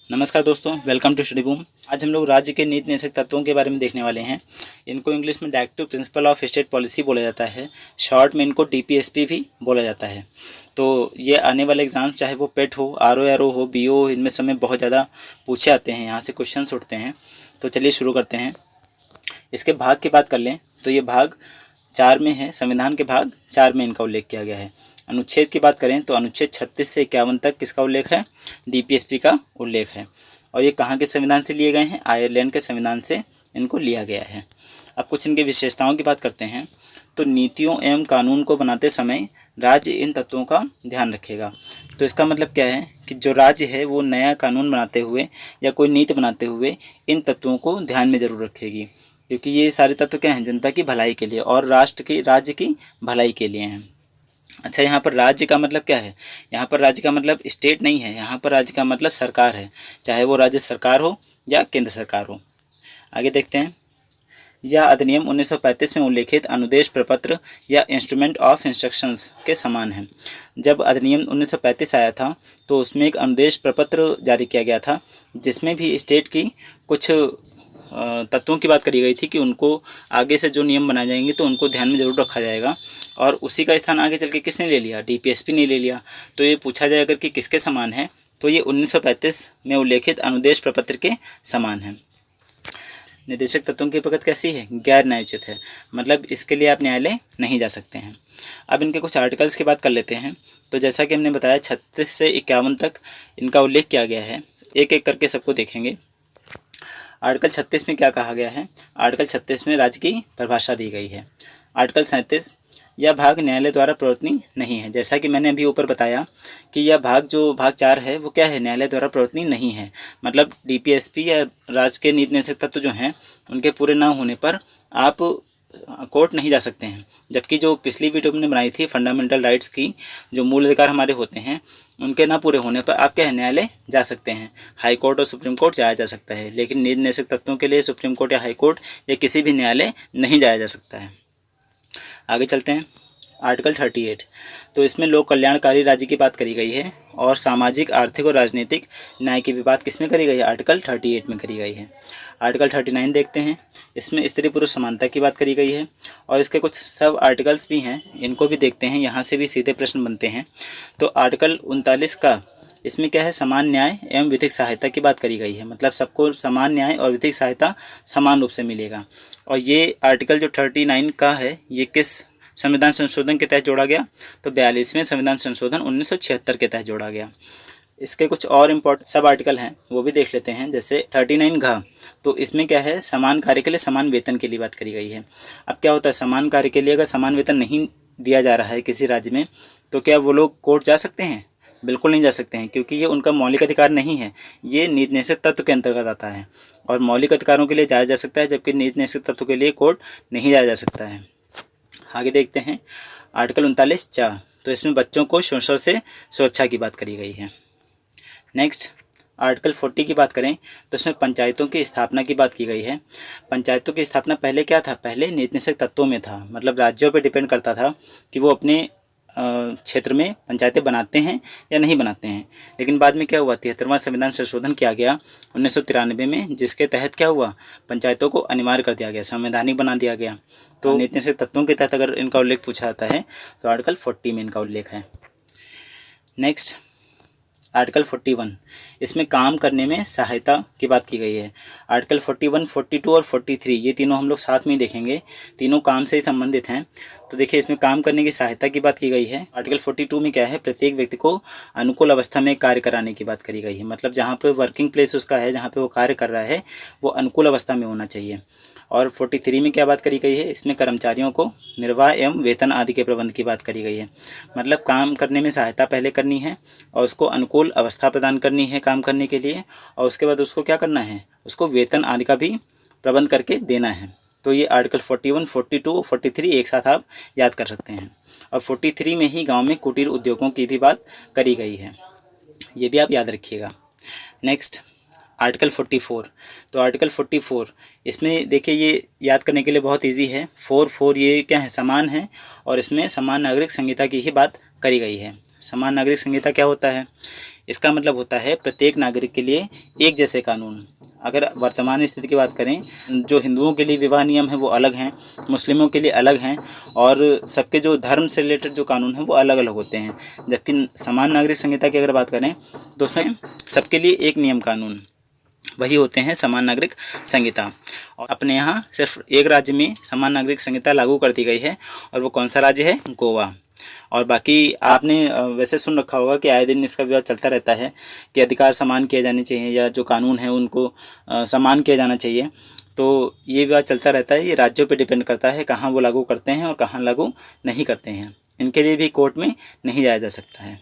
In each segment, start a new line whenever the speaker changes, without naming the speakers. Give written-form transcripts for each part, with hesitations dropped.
नमस्कार दोस्तों, welcome to study boom. आज हम लोग राज्य के नीति निषेध तत्वों के बारे में देखने वाले हैं। इनको इंग्लिश में directive principle of state policy बोला जाता है। शॉर्ट में इनको डीपीएसपी भी बोला जाता है। तो ये आने वाले एग्जाम, चाहे वो पेट हो, आरओ हो, बीओ, इनमें समय बहुत ज़्यादा पूछे आते हैं, यहाँ से क्वेश्चन उठते हैं। तो चलिए शुरू करते हैं। इसके भाग की बात कर लें तो ये भाग 4 में है। संविधान के भाग 4 में इनका उल्लेख किया गया है। अनुच्छेद की बात करें तो अनुच्छेद 36 से 51 तक किसका उल्लेख है? डीपीएसपी का उल्लेख है। और ये कहाँ के संविधान से लिए गए हैं? आयरलैंड के संविधान से इनको लिया गया है। अब कुछ इनकी विशेषताओं की बात करते हैं। तो नीतियों एवं कानून को बनाते समय राज्य इन तत्वों का ध्यान रखेगा। तो इसका मतलब क्या है कि जो राज्य है वो नया कानून बनाते हुए या कोई नीति बनाते हुए इन तत्वों को ध्यान में ज़रूर रखेगी, क्योंकि ये सारे तत्व क्या हैं? जनता की भलाई के लिए और राज्य की भलाई के लिए हैं। अच्छा, यहाँ पर राज्य का मतलब क्या है? यहाँ पर राज्य का मतलब स्टेट नहीं है, यहाँ पर राज्य का मतलब सरकार है, चाहे वो राज्य सरकार हो या केंद्र सरकार हो। आगे देखते हैं। यह अधिनियम 1935 में उल्लेखित अनुदेश प्रपत्र या इंस्ट्रूमेंट ऑफ इंस्ट्रक्शंस के समान है। जब अधिनियम 1935 आया था तो उसमें एक अनुदेश प्रपत्र जारी किया गया था, जिसमें भी स्टेट की कुछ तत्वों की बात करी गई थी कि उनको आगे से जो नियम बनाए जाएंगे तो उनको ध्यान में ज़रूर रखा जाएगा। और उसी का स्थान आगे चल के किसने ले लिया? डीपीएसपी ने ले लिया। तो ये पूछा जाए अगर कि किसके समान है, तो ये 1935 में उल्लेखित अनुदेश प्रपत्र के समान है। निर्देशक तत्वों की प्रगति कैसी है? गैर न्यायोचित है, मतलब इसके लिए आप न्यायालय नहीं जा सकते हैं। अब इनके कुछ आर्टिकल्स की बात कर लेते हैं। तो जैसा कि हमने बताया 36 से 51 तक इनका उल्लेख किया गया है। एक एक करके सबको देखेंगे। आर्टिकल 36 में क्या कहा गया है? आर्टिकल 36 में राज्य की परिभाषा दी गई है। आर्टिकल 37, यह भाग न्यायालय द्वारा प्रवर्तनीय नहीं है। जैसा कि मैंने अभी ऊपर बताया कि यह भाग 4 है वो क्या है? न्यायालय द्वारा प्रवर्तनीय नहीं है। मतलब डीपीएसपी या राज्य के नीति निषेध तत्व जो हैं उनके पूरे ना होने पर आप कोर्ट नहीं जा सकते हैं। जबकि जो पिछली वीडियो हमने बनाई थी फंडामेंटल राइट्स की, जो मूल अधिकार हमारे होते हैं, उनके ना पूरे होने पर आप क्या है? न्यायालय जा सकते हैं। हाई कोर्ट और सुप्रीम कोर्ट जाया जा सकता है, लेकिन नीति निषेध तत्वों के लिए सुप्रीम कोर्ट या हाई कोर्ट या किसी भी न्यायालय नहीं जाया जा सकता है। आगे चलते हैं। आर्टिकल 38, तो इसमें लोक कल्याणकारी राज्य की बात करी गई है और सामाजिक, आर्थिक और राजनीतिक न्याय की भी बात किसमें करी गई है? आर्टिकल 38 में करी गई है। आर्टिकल 39 देखते हैं। इसमें स्त्री पुरुष समानता की बात करी गई है और इसके कुछ सब आर्टिकल्स भी हैं, इनको भी देखते हैं। यहाँ से भी सीधे प्रश्न बनते हैं। तो आर्टिकल 39 का इसमें क्या है? समान न्याय एवं विधिक सहायता की बात करी गई है। मतलब सबको समान न्याय और विधिक सहायता समान रूप से मिलेगा। और ये आर्टिकल जो 39 का है ये किस संविधान संशोधन के तहत जोड़ा गया? तो 42वें संविधान संशोधन 1976 के तहत जोड़ा गया। इसके कुछ और इम्पोर्टेंट सब आर्टिकल हैं, वो भी देख लेते हैं। जैसे 39 घ, तो इसमें क्या है? समान कार्य के लिए समान वेतन के लिए बात करी गई है। अब क्या होता है? समान कार्य के लिए अगर समान वेतन नहीं दिया जा रहा है किसी राज्य में, तो क्या वो लोग कोर्ट जा सकते हैं? बिल्कुल नहीं जा सकते हैं, क्योंकि ये उनका मौलिक अधिकार नहीं है। ये नीति निषेध तत्व के अंतर्गत आता है और मौलिक अधिकारों के लिए जाया जा सकता है, जबकि नीति निषेध तत्व के लिए कोर्ट नहीं जाया जा सकता है। आगे देखते हैं। आर्टिकल 39(4), तो इसमें बच्चों को शोषण से सुरक्षा की बात करी गई है। नेक्स्ट, आर्टिकल 40 की बात करें तो इसमें पंचायतों की स्थापना की बात की गई है। पंचायतों की स्थापना पहले क्या था? पहले नीति निषेध तत्वों में था, मतलब राज्यों पर डिपेंड करता था कि वो अपने क्षेत्र में पंचायतें बनाते हैं या नहीं बनाते हैं। लेकिन बाद में क्या हुआ? 73वां संविधान संशोधन किया गया 1993 में, जिसके तहत क्या हुआ? पंचायतों को अनिवार्य कर दिया गया, संवैधानिक बना दिया गया। तो नीति निषेध तत्वों के तहत अगर इनका उल्लेख पूछा जाता है तो आर्टिकल 40 में इनका उल्लेख है। नेक्स्ट, आर्टिकल 41, इसमें काम करने में सहायता की बात की गई है। आर्टिकल 41, 42 और 43 ये तीनों हम लोग साथ में ही देखेंगे, तीनों काम से ही संबंधित हैं। तो देखिए, इसमें काम करने की सहायता की बात की गई है। आर्टिकल 42 में क्या है? प्रत्येक व्यक्ति को अनुकूल अवस्था में कार्य कराने की बात करी गई है। मतलब जहाँ पे वर्किंग प्लेस उसका है, जहाँ पे वो कार्य कर रहा है, वो अनुकूल अवस्था में होना चाहिए। और 43 में क्या बात करी गई है? इसमें कर्मचारियों को निर्वाह एवं वेतन आदि के प्रबंध की बात करी गई है। मतलब काम करने में सहायता पहले करनी है और उसको अनुकूल अवस्था प्रदान करनी है काम करने के लिए, और उसके बाद उसको क्या करना है? उसको वेतन आदि का भी प्रबंध करके देना है। तो ये आर्टिकल 41, 42, 43 एक साथ आप याद कर सकते हैं। और 43 में ही गाँव में कुटीर उद्योगों की भी बात करी गई है, ये भी आप याद रखिएगा। नेक्स्ट, आर्टिकल 44, तो आर्टिकल 44 इसमें देखिए ये याद करने के लिए बहुत इजी है। 4 ये क्या है? समान है और इसमें समान नागरिक संहिता की ही बात करी गई है। समान नागरिक संहिता क्या होता है? इसका मतलब होता है प्रत्येक नागरिक के लिए एक जैसे कानून। अगर वर्तमान स्थिति की बात करें, जो हिंदुओं के लिए विवाह नियम है वो अलग हैं, मुस्लिमों के लिए अलग हैं, और सबके जो धर्म से रिलेटेड जो कानून हैं वो अलग अलग होते हैं। जबकि समान नागरिक संहिता की अगर बात करें तो उसमें सबके लिए एक नियम कानून वही होते हैं, समान नागरिक संहिता। और अपने यहाँ सिर्फ एक राज्य में समान नागरिक संहिता लागू कर दी गई है, और वो कौन सा राज्य है? गोवा। और बाकी आपने वैसे सुन रखा होगा कि आए दिन इसका विवाद चलता रहता है कि अधिकार समान किए जाने चाहिए, या जो कानून है उनको समान किया जाना चाहिए। तो ये विवाद चलता रहता है, ये राज्यों पे डिपेंड करता है कहाँ वो लागू करते हैं और कहाँ लागू नहीं करते हैं। इनके लिए भी कोर्ट में नहीं जाया जा सकता है।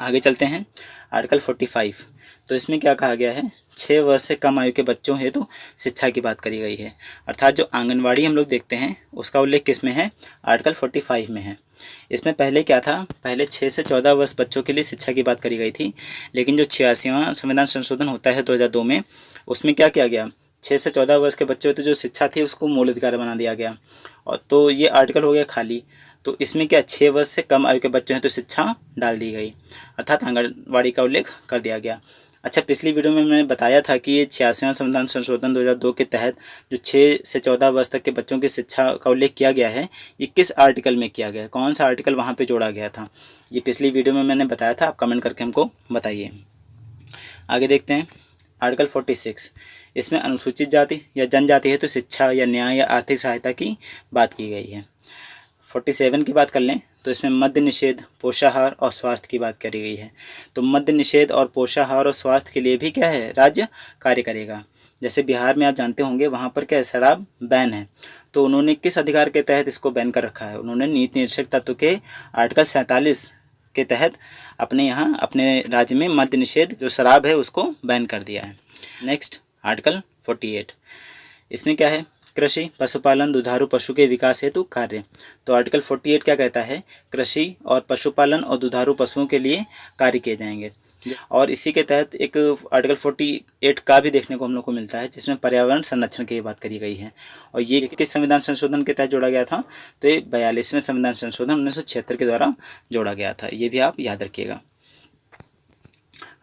आगे चलते हैं, आर्टिकल 45। तो इसमें क्या कहा गया है? 6 वर्ष से कम आयु के बच्चों हेतु शिक्षा की बात करी गई है। अर्थात जो आंगनवाड़ी हम लोग देखते हैं उसका उल्लेख किस में है? आर्टिकल 45 में है। इसमें पहले क्या था? पहले 6 से 14 वर्ष बच्चों के लिए शिक्षा की बात करी गई थी, लेकिन जो 86वां संविधान संशोधन होता है 2002 में, उसमें क्या किया गया? 6 से 14 वर्ष के बच्चों हेतु जो शिक्षा थी उसको मूल अधिकार बना दिया गया, और तो ये आर्टिकल हो गया खाली। तो इसमें क्या 6 वर्ष से कम आयु के बच्चों हेतु शिक्षा डाल दी गई, अर्थात आंगनवाड़ी का उल्लेख कर दिया गया। अच्छा, पिछली वीडियो में मैंने बताया था कि ये 86वां संविधान संशोधन 2002 के तहत जो 6 से 14 वर्ष तक के बच्चों की शिक्षा का उल्लेख किया गया है, ये किस आर्टिकल में किया गया है? कौन सा आर्टिकल वहाँ पे जोड़ा गया था? ये पिछली वीडियो में मैंने बताया था, आप कमेंट करके हमको बताइए। आगे देखते हैं, आर्टिकल 46। इसमें अनुसूचित जाति या जनजाति है तो शिक्षा या न्याय या आर्थिक सहायता की बात की गई है। 47 की बात कर लें तो इसमें मद्य निषेध, पोषाहार और स्वास्थ्य की बात करी गई है। तो मद्य निषेध और पोषाहार और स्वास्थ्य के लिए भी क्या है? राज्य कार्य करेगा। जैसे बिहार में आप जानते होंगे वहाँ पर क्या है? शराब बैन है। तो उन्होंने किस अधिकार के तहत इसको बैन कर रखा है? उन्होंने नीति निर्देशक तत्व के आर्टिकल 47 के तहत अपने यहाँ अपने राज्य में मद्य निषेध जो शराब है उसको बैन कर दिया है। Next, article 48। इसमें क्या है? कृषि, पशुपालन, दुधारू पशु के विकास हेतु कार्य। तो आर्टिकल 48 क्या कहता है? कृषि और पशुपालन और दुधारू पशुओं के लिए कार्य किए जाएंगे। और इसी के तहत एक आर्टिकल 48 का भी देखने को हम लोग को मिलता है, जिसमें पर्यावरण संरक्षण की बात करी गई है। और ये किस संविधान संशोधन के तहत जोड़ा गया था? तो ये 42वें संविधान संशोधन 1976 के द्वारा जोड़ा गया था। ये भी आप याद रखिएगा।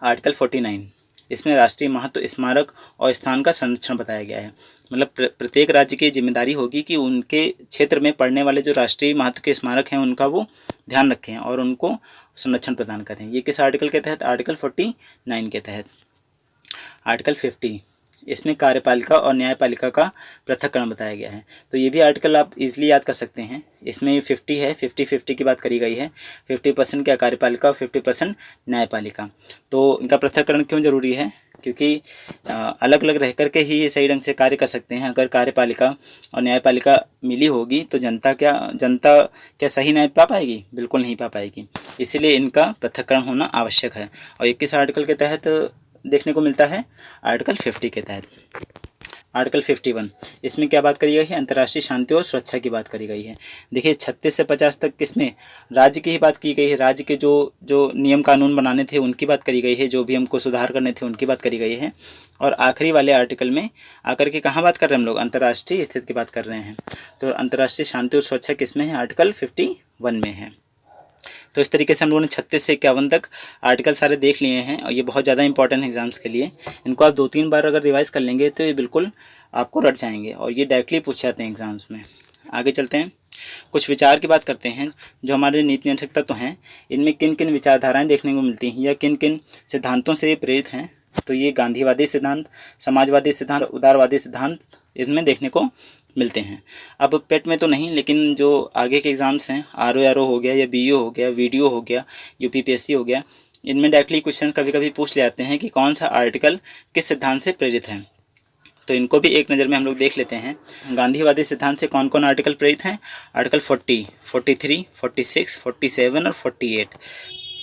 आर्टिकल 49। इसमें राष्ट्रीय महत्व स्मारक और स्थान का संरक्षण बताया गया है। मतलब प्रत्येक राज्य की जिम्मेदारी होगी कि उनके क्षेत्र में पड़ने वाले जो राष्ट्रीय महत्व के स्मारक हैं उनका वो ध्यान रखें और उनको संरक्षण प्रदान करें। ये किस आर्टिकल के तहत? आर्टिकल 49 के तहत। आर्टिकल 50। इसमें कार्यपालिका और न्यायपालिका का पृथक्करण बताया गया है। तो ये भी आर्टिकल आप इजीली याद कर सकते हैं। इसमें 50 है, 50-50 की बात करी गई है। 50% क्या कार्यपालिका और 50% न्यायपालिका। तो इनका पृथक्करण क्यों जरूरी है? क्योंकि अलग अलग रह करके ही ये सही ढंग से कार्य कर सकते हैं। अगर कार्यपालिका और न्यायपालिका मिली होगी तो जनता क्या सही न्याय पा पाएगी? बिल्कुल नहीं पा पाएगी। इसीलिए इनका पृथक्करण होना आवश्यक है। और 21 आर्टिकल के तहत देखने को मिलता है? आर्टिकल 50 के तहत। आर्टिकल 51। इसमें क्या बात करी गई है? अंतर्राष्ट्रीय शांति और सुरक्षा की बात करी गई है। देखिए 36 से 50 तक किसमें? राज्य की ही बात की गई है। राज्य के जो नियम कानून बनाने थे उनकी बात करी गई है, जो भी हमको सुधार करने थे उनकी बात करी गई है। और आखिरी वाले आर्टिकल में आकर के कहाँ बात कर रहे हैं हम लोग? अंतर्राष्ट्रीय स्थिति की बात कर रहे हैं। तो अंतर्राष्ट्रीय शांति और सुरक्षा किस में है? आर्टिकल 51 में है। तो इस तरीके से हम लोगों ने 36 से 51 तक आर्टिकल सारे देख लिए हैं, और ये बहुत ज़्यादा इंपॉर्टेंट एग्जाम्स के लिए। इनको आप 2-3 बार अगर रिवाइज कर लेंगे तो ये बिल्कुल आपको रट जाएंगे, और ये डायरेक्टली पूछे जाते हैं एग्जाम्स में। आगे चलते हैं, कुछ विचार की बात करते हैं। जो हमारे नीति निर्देशक तत्व हैं इनमें किन किन विचारधाराएँ देखने को मिलती हैं या किन किन सिद्धांतों से ये प्रेरित हैं? तो ये गांधीवादी सिद्धांत, समाजवादी सिद्धांत, उदारवादी सिद्धांत इसमें देखने को मिलते हैं। अब पेट में तो नहीं, लेकिन जो आगे के एग्ज़ाम्स हैं, आरओ हो गया या बीईओ हो गया, वीडियो हो गया, यूपीपीएससी हो गया, इनमें डायरेक्टली क्वेश्चन कभी कभी पूछ ले जाते हैं कि कौन सा आर्टिकल किस सिद्धांत से प्रेरित है। तो इनको भी एक नज़र में हम लोग देख लेते हैं। गांधीवादी सिद्धांत से कौन कौन आर्टिकल प्रेरित हैं? आर्टिकल 40, 43, 46, 47 और 48।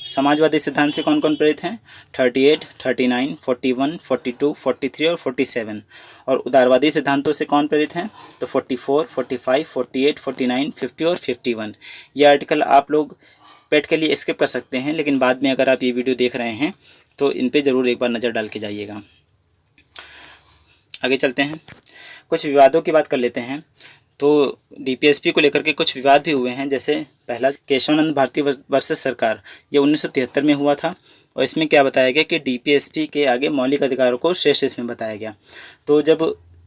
समाजवादी सिद्धांत से कौन कौन प्रेरित हैं? 38, 39, 41, 42, 43 और 47। और उदारवादी सिद्धांतों से कौन प्रेरित हैं? तो 44, 45, 48, 49, 50 और 51। ये आर्टिकल आप लोग पेट के लिए स्किप कर सकते हैं, लेकिन बाद में अगर आप ये वीडियो देख रहे हैं तो इन पे ज़रूर एक बार नज़र डाल के जाइएगा। आगे चलते हैं, कुछ विवादों की बात कर लेते हैं। तो डीपीएसपी को लेकर के कुछ विवाद भी हुए हैं। जैसे पहला केशवानंद भारती वर्सेस सरकार, ये 1973 में हुआ था और इसमें क्या बताया गया कि डीपीएसपी के आगे मौलिक अधिकारों को श्रेष्ठ इसमें बताया गया। तो जब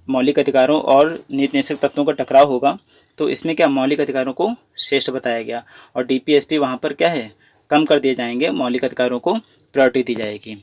मौलिक अधिकारों और नीति निषेधक तत्वों का टकराव होगा तो इसमें क्या मौलिक अधिकारों को श्रेष्ठ बताया गया और डीपीएसपी वहाँ पर क्या है, कम कर दिए जाएंगे, मौलिक अधिकारों को प्रायोरिटी दी जाएगी।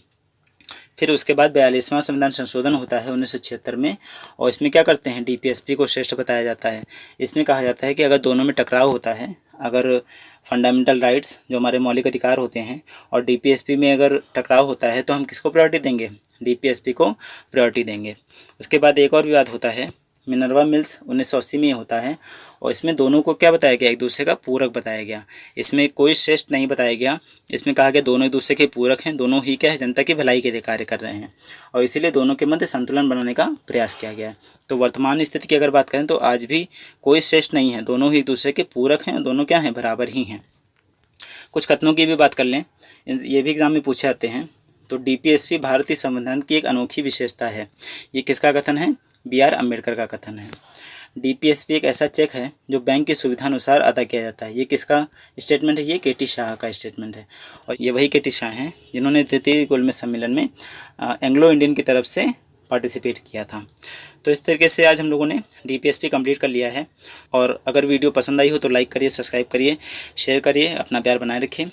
फिर उसके बाद 42वां संविधान संशोधन होता है 1976 में और इसमें क्या करते हैं, डीपीएसपी को श्रेष्ठ बताया जाता है। इसमें कहा जाता है कि अगर दोनों में टकराव होता है, अगर फंडामेंटल राइट्स जो हमारे मौलिक अधिकार होते हैं और डीपीएसपी में अगर टकराव होता है तो हम किसको प्रायोरिटी देंगे, डीपीएसपी को प्रायोरिटी देंगे। उसके बाद एक और विवाद होता है, मिनर्वा मिल्स 1980 में होता है और इसमें दोनों को क्या बताया गया, एक दूसरे का पूरक बताया गया। इसमें कोई श्रेष्ठ नहीं बताया गया, इसमें कहा गया दोनों एक दूसरे के पूरक हैं, दोनों ही क्या है, जनता की भलाई के लिए कार्य कर रहे हैं और इसीलिए दोनों के मध्य संतुलन बनाने का प्रयास किया गया है। तो वर्तमान स्थिति की अगर बात करें तो आज भी कोई श्रेष्ठ नहीं है, दोनों ही एक दूसरे के पूरक हैं, दोनों क्या हैं, बराबर ही हैं। कुछ कथनों की भी बात कर लें, ये भी एग्जाम में पूछे जाते हैं। तो डीपीएसपी भारतीय संविधान की एक अनोखी विशेषता है। ये किसका कथन है, BR अम्बेडकर का कथन है। डीपीएसपी एक ऐसा चेक है जो बैंक की सुविधा अनुसार अदा किया जाता है। ये किसका स्टेटमेंट है, ये केटी शाह का स्टेटमेंट है और ये वही केटी शाह हैं जिन्होंने द्वितीय गोलमेज सम्मेलन में एंग्लो इंडियन की तरफ से पार्टिसिपेट किया था। तो इस तरीके से आज हम लोगों ने डीपीएसपी कंप्लीट कर लिया है और अगर वीडियो पसंद आई हो तो लाइक करिए, सब्सक्राइब करिए, शेयर करिए, अपना प्यार बनाए रखिए।